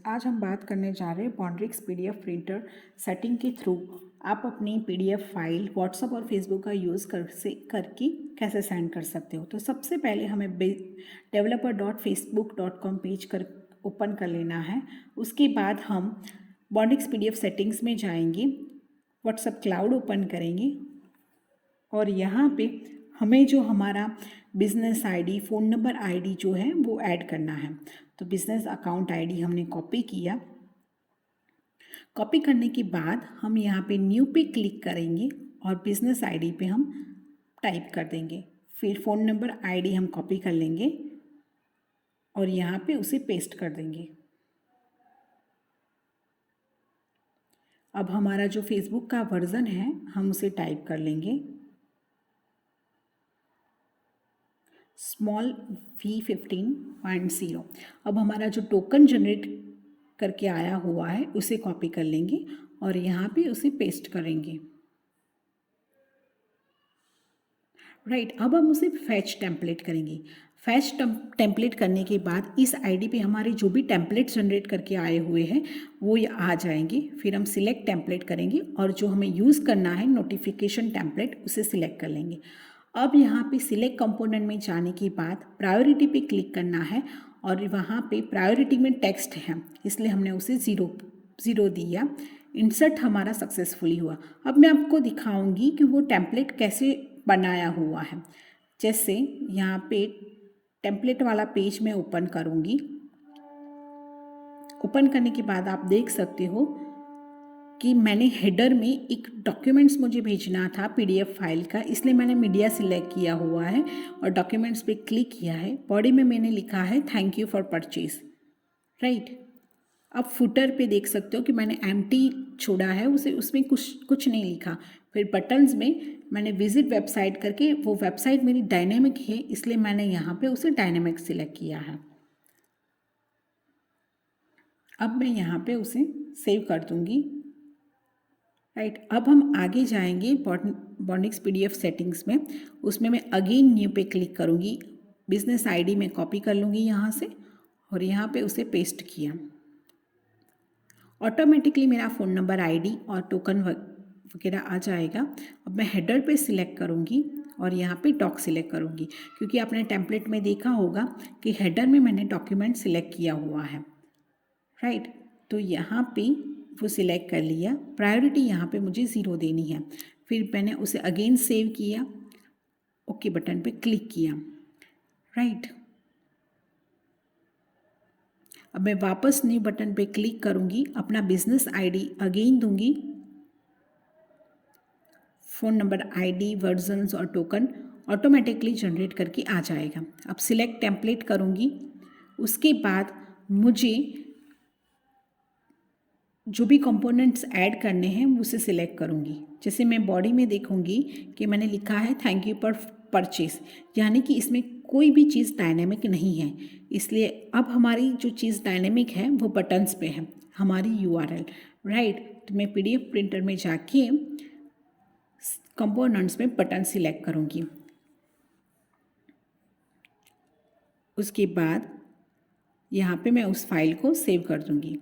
आज हम बात करने जा रहे हैं बॉन्ड्रिक्स पीडीएफ प्रिंटर सेटिंग के थ्रू आप अपनी पीडीएफ फाइल व्हाट्सएप और फेसबुक का यूज़ करके कैसे सेंड कर सकते हो। तो सबसे पहले हमें developer.facebook.com पेज कर ओपन कर लेना है। उसके बाद हम बॉन्ड्रिक्स पीडीएफ सेटिंग्स में जाएंगे, व्हाट्सएप क्लाउड ओपन करेंगे और यहाँ पे हमें जो हमारा business ID, phone number ID जो है वो ऐड करना है। तो बिजनेस अकाउंट आईडी हमने कॉपी किया। कॉपी करने के बाद हम यहाँ पे न्यू पे क्लिक करेंगे और बिजनेस आईडी पे हम टाइप कर देंगे। फिर फ़ोन नंबर आईडी हम कॉपी कर लेंगे और यहाँ पे उसे पेस्ट कर देंगे। अब हमारा जो फेसबुक का वर्ज़न है हम उसे टाइप कर लेंगे, स्मॉल v15.0। अब हमारा जो टोकन जनरेट करके आया हुआ है उसे कॉपी कर लेंगे और यहाँ पे उसे पेस्ट करेंगे। राइट, अब हम उसे फैच टेम्पलेट करेंगे। फैच टेम्पलेट करने के बाद इस आईडी पे हमारे जो भी टेम्पलेट जनरेट करके आए हुए हैं वो आ जाएंगे। फिर हम सिलेक्ट टेम्पलेट करेंगे और जो हमें यूज़ करना है नोटिफिकेशन टेम्पलेट उसे सिलेक्ट कर लेंगे। अब यहाँ पे सिलेक्ट कंपोनेंट में जाने के बाद प्रायोरिटी पे क्लिक करना है और वहाँ पे प्रायोरिटी में टेक्स्ट है इसलिए हमने उसे ज़ीरो दिया। इंसर्ट हमारा सक्सेसफुली हुआ। अब मैं आपको दिखाऊंगी कि वो टेम्पलेट कैसे बनाया हुआ है। जैसे यहाँ पे टेम्पलेट वाला पेज मैं ओपन करूँगी। ओपन करने के बाद आप देख सकते हो कि मैंने हेडर में एक डॉक्यूमेंट्स मुझे भेजना था पीडीएफ फाइल का, इसलिए मैंने मीडिया सिलेक्ट किया हुआ है और डॉक्यूमेंट्स पे क्लिक किया है। बॉडी में मैंने लिखा है thank you for purchase. Right, अब फुटर पे देख सकते हो कि मैंने एम्प्टी छोड़ा है, उसमें कुछ नहीं लिखा। फिर बटन्स में मैंने विजिट वेबसाइट करके, वो वेबसाइट मेरी डायनेमिक है इसलिए मैंने यहाँ पे उसे डायनेमिक सिलेक्ट किया है। अब मैं यहाँ पे उसे सेव कर दूँगी। राइट, अब हम आगे जाएंगे बॉन्ड्रिक्स पीडीएफ सेटिंग्स में। उसमें मैं अगेन न्यू पे क्लिक करूँगी। बिजनेस आईडी में कॉपी कर लूँगी यहाँ से और यहाँ पे उसे पेस्ट किया। ऑटोमेटिकली मेरा फ़ोन नंबर आईडी और टोकन वगैरह आ जाएगा। अब मैं हेडर पे सिलेक्ट करूँगी और यहाँ पे डॉक सिलेक्ट करूँगी क्योंकि आपने टेम्पलेट में देखा होगा कि हेडर में मैंने डॉक्यूमेंट सिलेक्ट किया हुआ है। राइट, तो यहाँ पे वो सिलेक्ट कर लिया। प्रायोरिटी यहाँ पे मुझे 0 देनी है। फिर मैंने उसे अगेन सेव किया, ओके बटन पे क्लिक किया। राइट, अब मैं वापस न्यू बटन पे क्लिक करूँगी, अपना बिजनेस आईडी अगेन दूंगी, फ़ोन नंबर आईडी, वर्जन्स और टोकन ऑटोमेटिकली जनरेट करके आ जाएगा। अब सिलेक्ट टेम्पलेट करूँगी। उसके बाद मुझे जो भी कंपोनेंट्स ऐड करने हैं उसे सिलेक्ट करूँगी। जैसे मैं बॉडी में देखूँगी कि मैंने लिखा है थैंक यू फॉर परचेज, यानी कि इसमें कोई भी चीज़ डायनेमिक नहीं है। इसलिए अब हमारी जो चीज़ डायनेमिक है वो बटन्स पे है, हमारी यूआरएल। राइट, तो मैं पीडीएफ प्रिंटर में जाके कंपोनेंट्स में बटन सिलेक्ट करूँगी। उसके बाद यहाँ पे मैं उस फाइल को सेव कर दूँगी।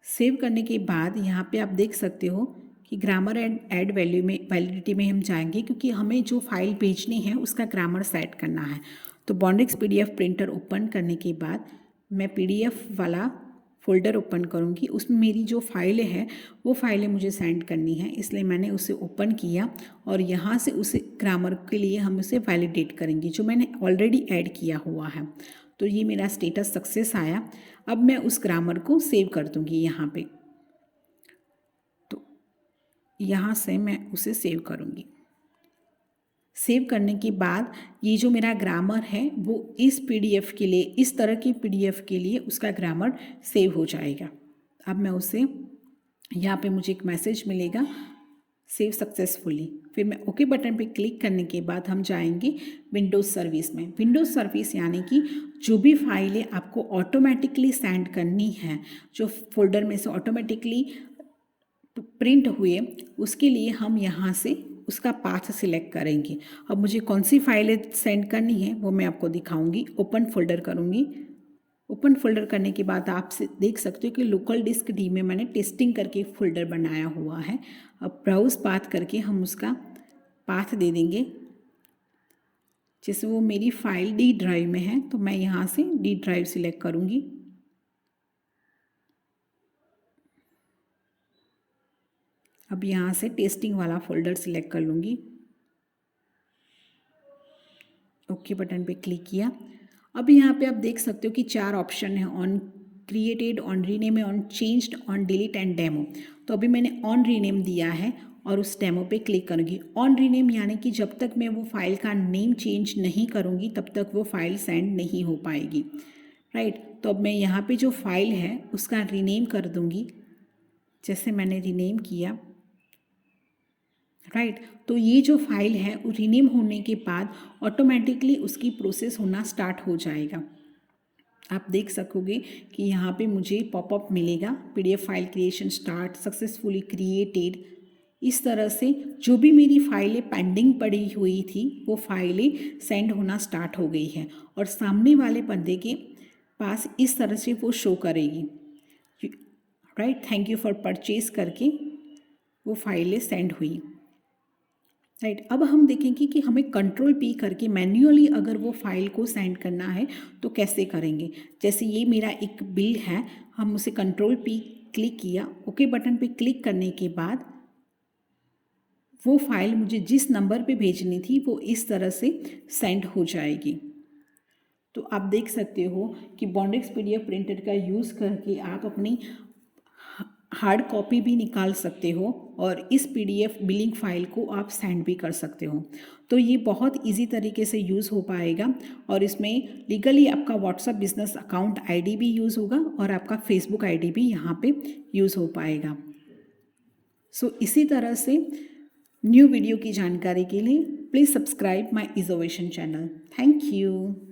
सेव करने के बाद यहाँ पे आप देख सकते हो कि ग्रामर एंड ऐड वैलिडिटी में हम जाएंगे क्योंकि हमें जो फाइल भेजनी है उसका ग्रामर सेट करना है। तो बॉन्ड्रिक्स पीडीएफ प्रिंटर ओपन करने के बाद मैं पीडीएफ वाला फोल्डर ओपन करूँगी। उसमें मेरी जो फाइलें हैं वो फाइलें मुझे सेंड करनी है, इसलिए मैंने उसे ओपन किया और यहाँ से उसे ग्रामर के लिए हम उसे वैलिडेट करेंगे जो मैंने ऑलरेडी ऐड किया हुआ है। तो ये मेरा स्टेटस सक्सेस आया। अब मैं उस ग्रामर को सेव कर दूँगी यहाँ पे। तो यहाँ से मैं उसे सेव करूँगी। सेव करने के बाद ये जो मेरा ग्रामर है वो इस पीडीएफ के लिए, इस तरह की पीडीएफ के लिए उसका ग्रामर सेव हो जाएगा। अब मैं उसे, यहाँ पे मुझे एक मैसेज मिलेगा सेव सक्सेसफुली। फिर मैं ओके बटन पे क्लिक करने के बाद हम जाएंगे विंडोज़ सर्विस में। विंडोज़ सर्विस यानी कि जो भी फाइलें आपको ऑटोमेटिकली सेंड करनी है, जो फोल्डर में से ऑटोमेटिकली प्रिंट हुए, उसके लिए हम यहाँ से उसका पाथ सिलेक्ट करेंगे। अब मुझे कौन सी फाइलें सेंड करनी है वो मैं आपको दिखाऊंगी। ओपन फोल्डर करूँगी, ओपन फोल्डर करने के बाद आप देख सकते हो कि लोकल डिस्क डी में मैंने टेस्टिंग करके एक फोल्डर बनाया हुआ है। अब ब्राउज पाथ करके हम उसका पाथ दे देंगे। जैसे वो मेरी फाइल डी ड्राइव में है तो मैं यहाँ से डी ड्राइव सिलेक्ट करूँगी। अब यहाँ से टेस्टिंग वाला फोल्डर सिलेक्ट कर लूँगी। ओके बटन पे क्लिक किया। अब यहाँ पे आप देख सकते हो कि 4 ऑप्शन है, on created, on rename, on changed, on delete and demo. तो अभी मैंने ऑन रीनेम दिया है और उस डेमो पे क्लिक करूँगी। ऑन रीनेम यानी कि जब तक मैं वो फाइल का नेम चेंज नहीं करूँगी तब तक वो फाइल सेंड नहीं हो पाएगी, राइट। तो अब मैं यहाँ पे जो फाइल है उसका रीनेम कर दूँगी, जैसे मैंने रीनेम किया, राइट। तो ये जो फाइल है वो रीनेम होने के बाद ऑटोमेटिकली उसकी प्रोसेस होना स्टार्ट हो जाएगा। आप देख सकोगे कि यहाँ पे मुझे पॉपअप मिलेगा, PDF file creation start successfully created. इस तरह से जो भी मेरी फाइलें पेंडिंग पड़ी हुई थी वो फाइलें सेंड होना स्टार्ट हो गई है और सामने वाले बंदे के पास इस तरह से वो शो करेगी, right. Thank you for purchase करके वो फाइलें सेंड हुई, राइट। अब हम देखेंगे कि हमें कंट्रोल पी करके मैन्युअली अगर वो फाइल को सेंड करना है तो कैसे करेंगे। जैसे ये मेरा एक बिल है, हम उसे कंट्रोल पी क्लिक किया, ओके बटन पे क्लिक करने के बाद वो फाइल मुझे जिस नंबर पे भेजनी थी वो इस तरह से सेंड हो जाएगी। तो आप देख सकते हो कि बॉन्डेक्स पीडीएफ प्रिंटर का यूज़ करके आप अपनी हार्ड कॉपी भी निकाल सकते हो और इस पीडीएफ बिलिंग फाइल को आप सेंड भी कर सकते हो। तो ये बहुत इजी तरीके से यूज़ हो पाएगा और इसमें लीगली आपका व्हाट्सएप बिजनेस अकाउंट आईडी भी यूज़ होगा और आपका फेसबुक आईडी भी यहाँ पे यूज़ हो पाएगा। सो इसी तरह से न्यू वीडियो की जानकारी के लिए please subscribe my innovation channel. Thank you.